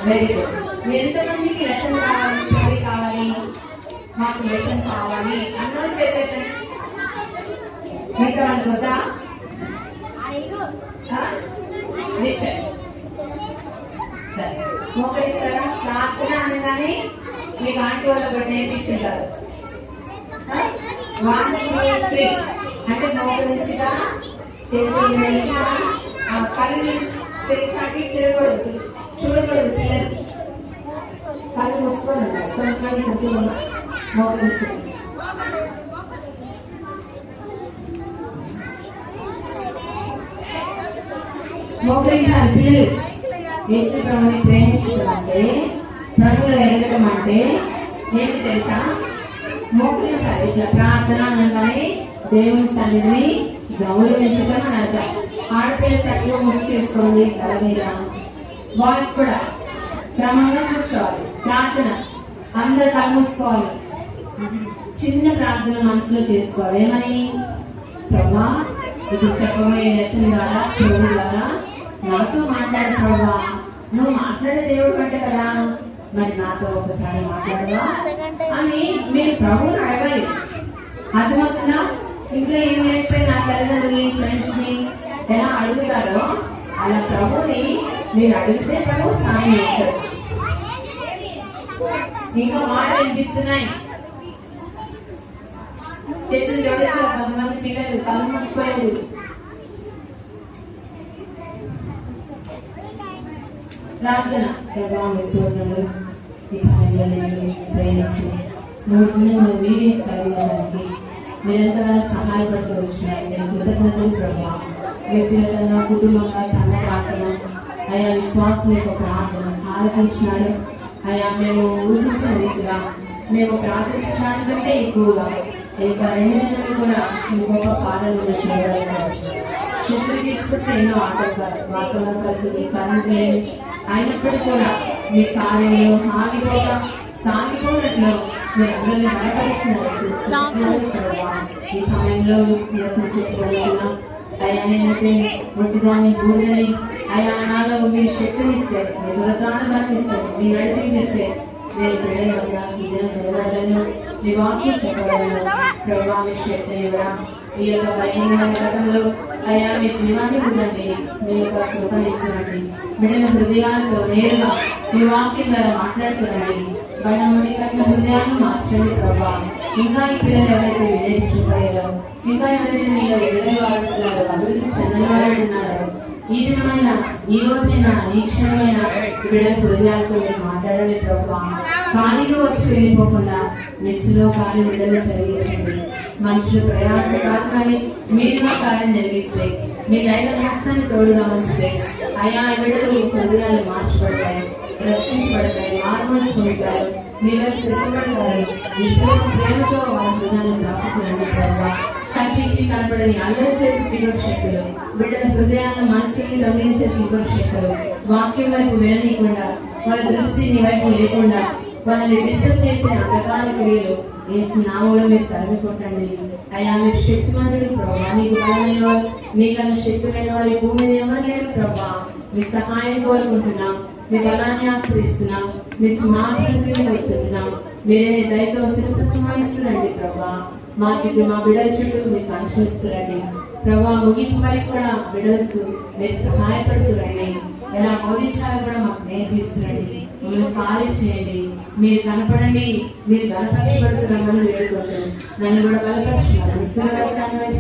Very good. ఎంతమందికి lesson కావాలి, story కావాలి, మాకు లెసన్ కావాలి అన్నది చేతండి. మిగతా వాళ్ళకి వద్దా? సరే, మోకరిస్తారా? ప్రార్థన అనగానే మీకు ఆంటీ వాళ్ళు కూడా నేర్పించుంటారు. అంటే మోకరించగా చేతులు మెలిగా కళ్ళు తెరిచి తిరగకూడదు, చూడకూడదు. పిల్లలు కళ్ళు మూసుకొని మోకరించండి. మోకరించాలి పిల్లలు. యేసు ప్రభువుని ప్రేమించడం అంటే, ప్రభువులో ఎదగడం అంటే ఏంటి తెలుసా? మోకరించాలి. ఇట్లా ప్రార్థన అనగానే దేవుని సన్నిధిని గౌరవించడం అని అర్థం. ఆడపిల్ల చక్కగా ముసుకేసుకోండి తల మీద. బాయ్స్ కూడా క్రమంగా కూర్చోవాలి. ప్రార్థన అందరు కళ్ళు మూసుకోవాలి. చిన్న ప్రార్థన మనసులో చేసుకోవాలి. ఏమని? ప్రభా, ఇప్పుడు చెప్పబోయే లెసన్ ద్వారా, స్టోరీ ద్వారా నాతో మాట్లాడు ప్రభా. నువ్వు మాట్లాడే దేవుడు అంటే కదా, మరి నాతో ఒకసారి మాట్లాడవా అని మీరు ప్రభువుని అడగాలి. అర్థమవుతుందా? ఇంట్లో ఏం చేస్తే నా తల్లిదండ్రులని, ఫ్రెండ్స్ ని ఎలా అడుగుతారో అలా ప్రభుని మీరు అడిగితే ప్రభు సాయం చేస్తారు. ఇంకా మాట వినిపిస్తున్నాయి. చేతులు జోడించారు కొంతమంది పిల్లలు, కళ్ళు మూసిపోయారు. ప్రార్థన ప్రభావిస్తున్నాడు. ఈ సమయంలో నేను ప్రేమించి వీడియోస్ కలిగడానికి నిరంతరంగా సహాయపడుతూ వచ్చినాయి. నేను కృతజ్ఞతలు ప్రభావ. వ్యక్తిగతంగా, కుటుంబంగా, సంఘ ప్రార్థన, అయా విశ్వాసం యొక్క ప్రార్థన ఆలోచించినాడు. అయా మేము ఊహించిన రీతిగా మేము ప్రార్థించడానికంటే ఎక్కువగా ఇంకా 2 నెలలు కూడా గొప్ప పాలనలు చేయడానికి శక్తులు తీసుకొచ్చి ఎన్నో వాతావరణ పరిస్థితి, కరెంట్ లేదు, అయినప్పటికీ కూడా మీ కార్యంలో సాగిపోయినట్లు మీరు అందరినీ బలపరుస్తున్నారు. ఈ సమయంలో నిరసించుకోవాలన్నా అయా నేనైతే ఒట్టిదాన్ని బూడిదని అయా నాలో మీరు శక్తిని ఇస్తే, మీ బలతాన్ని ఇస్తారు, మీ నడిపిస్తే నేను పిల్లలుగా ఈ దినం నిలబడలను, మీ వాక్యం చెప్పగలను. ప్రభావం శక్తి ఇవ్వడం ఈ యొక్క బలహీనమైన రకంలో అయ్యా మీ జీవాన్ని ఉండండి. మీ యొక్క కృపనిస్తున్నది బిడ్డల హృదయాలతో నేరుగా మీ వాక్యం ద్వారా మాట్లాడుతున్నాండి. బలమని కట్టిన హృదయాన్ని మార్చండి ప్రభావ. ఇంకా ఈ పిల్లలు ఎవరైతే వివేచించబోయారో, ఇంకా ఎవరైతే మీరు ఎదురవాడుతున్నారో, అభివృద్ధి చెందినవాడున్నారో, ఈ దినమైన ఈ రోజైనా ఈ క్షణమైన బిడ్డల హృదయాలతో మీరు మాట్లాడండి ప్రభావ. ఖాళీగా వచ్చి వెళ్ళిపోకుండా మెస్సులో కార్యం బిడ్డలు జరిగించండి. మనుషులు ప్రయాస కాదని మీరుగా కార్యం జరిగిస్తే, మీ దైవ హస్తాన్ని తోడుగా ఉంచితే అయా బిడ్డలు హృదయాలు మార్చబడతాయి, రక్షించబడతాయి, మార్మర్చుకుంటారు, మీరు తెచ్చబడతారు. విశ్వాస ప్రేమతో వాళ్ళ హృదయాన్ని రాసుకునండి ప్రభావ. కనిపించి కనపడని అల్లరి చేసి చీకటి శక్తులు, బిడ్డల హృదయాన్ని మనసుని దొంగిలించే చీకటి శక్తులు వాక్యం వైపు వెళ్ళనీయకుండా, వాళ్ళ దృష్టి నీ వైపు లేకుండా వాళ్ళని డిస్టర్బ్ చేసే అంధకార క్రియలు వేసి నామూలో మీరు తరిమి కొట్టండి. అయ్యా మీరు శక్తివంతుడు ప్రభావ. నీకు బలమైన వారు, నీకన్నా శక్తులైన వారి భూమి మీద ఎవరు లేరు ప్రభావ. మీ సహాయం కోరుకుంటున్నాం, మీ బలాన్ని ఆశ్రయిస్తున్నాం, మీ సింహాసనం వస్తున్నాం. మీరే దయతో శిరసత్వం వహిస్తున్నాండి ప్రభావ. మా చుట్టూ, మా బిడ్డల చుట్టూ మీకు అనుసరిస్తురండి ప్రభావ. ముగింపు వరకు కూడా బిడ్డలకు మీరు సహాయపడుతురండి. ఎలా బోధించాలో కూడా మాకు నేర్పిస్తున్నాండి. మమ్మల్ని ఖాళీ చేయండి, మీరు కనపడండి, మీరు బలపరచబడుతున్నామని వేడుకుంటాను. నన్ను కూడా బలపరచున్నాను.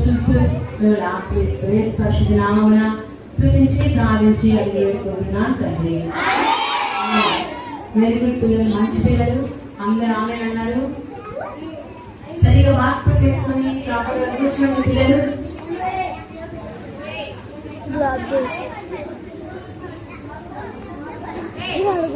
చూస్తూ మిమ్మల్ని ఆశ్రయిస్తూ స్పర్శి నామమున స్తుతించి ప్రార్థించి అది వేడుకుంటున్నాను తండ్రి. వెరీ గుడ్ పిల్లలు, మంచి పిల్లలు అందరూ ఆమె అన్నారు. సరిగా మాస్క్ పెట్టేసుకొని కూర్చోండి పిల్లలు.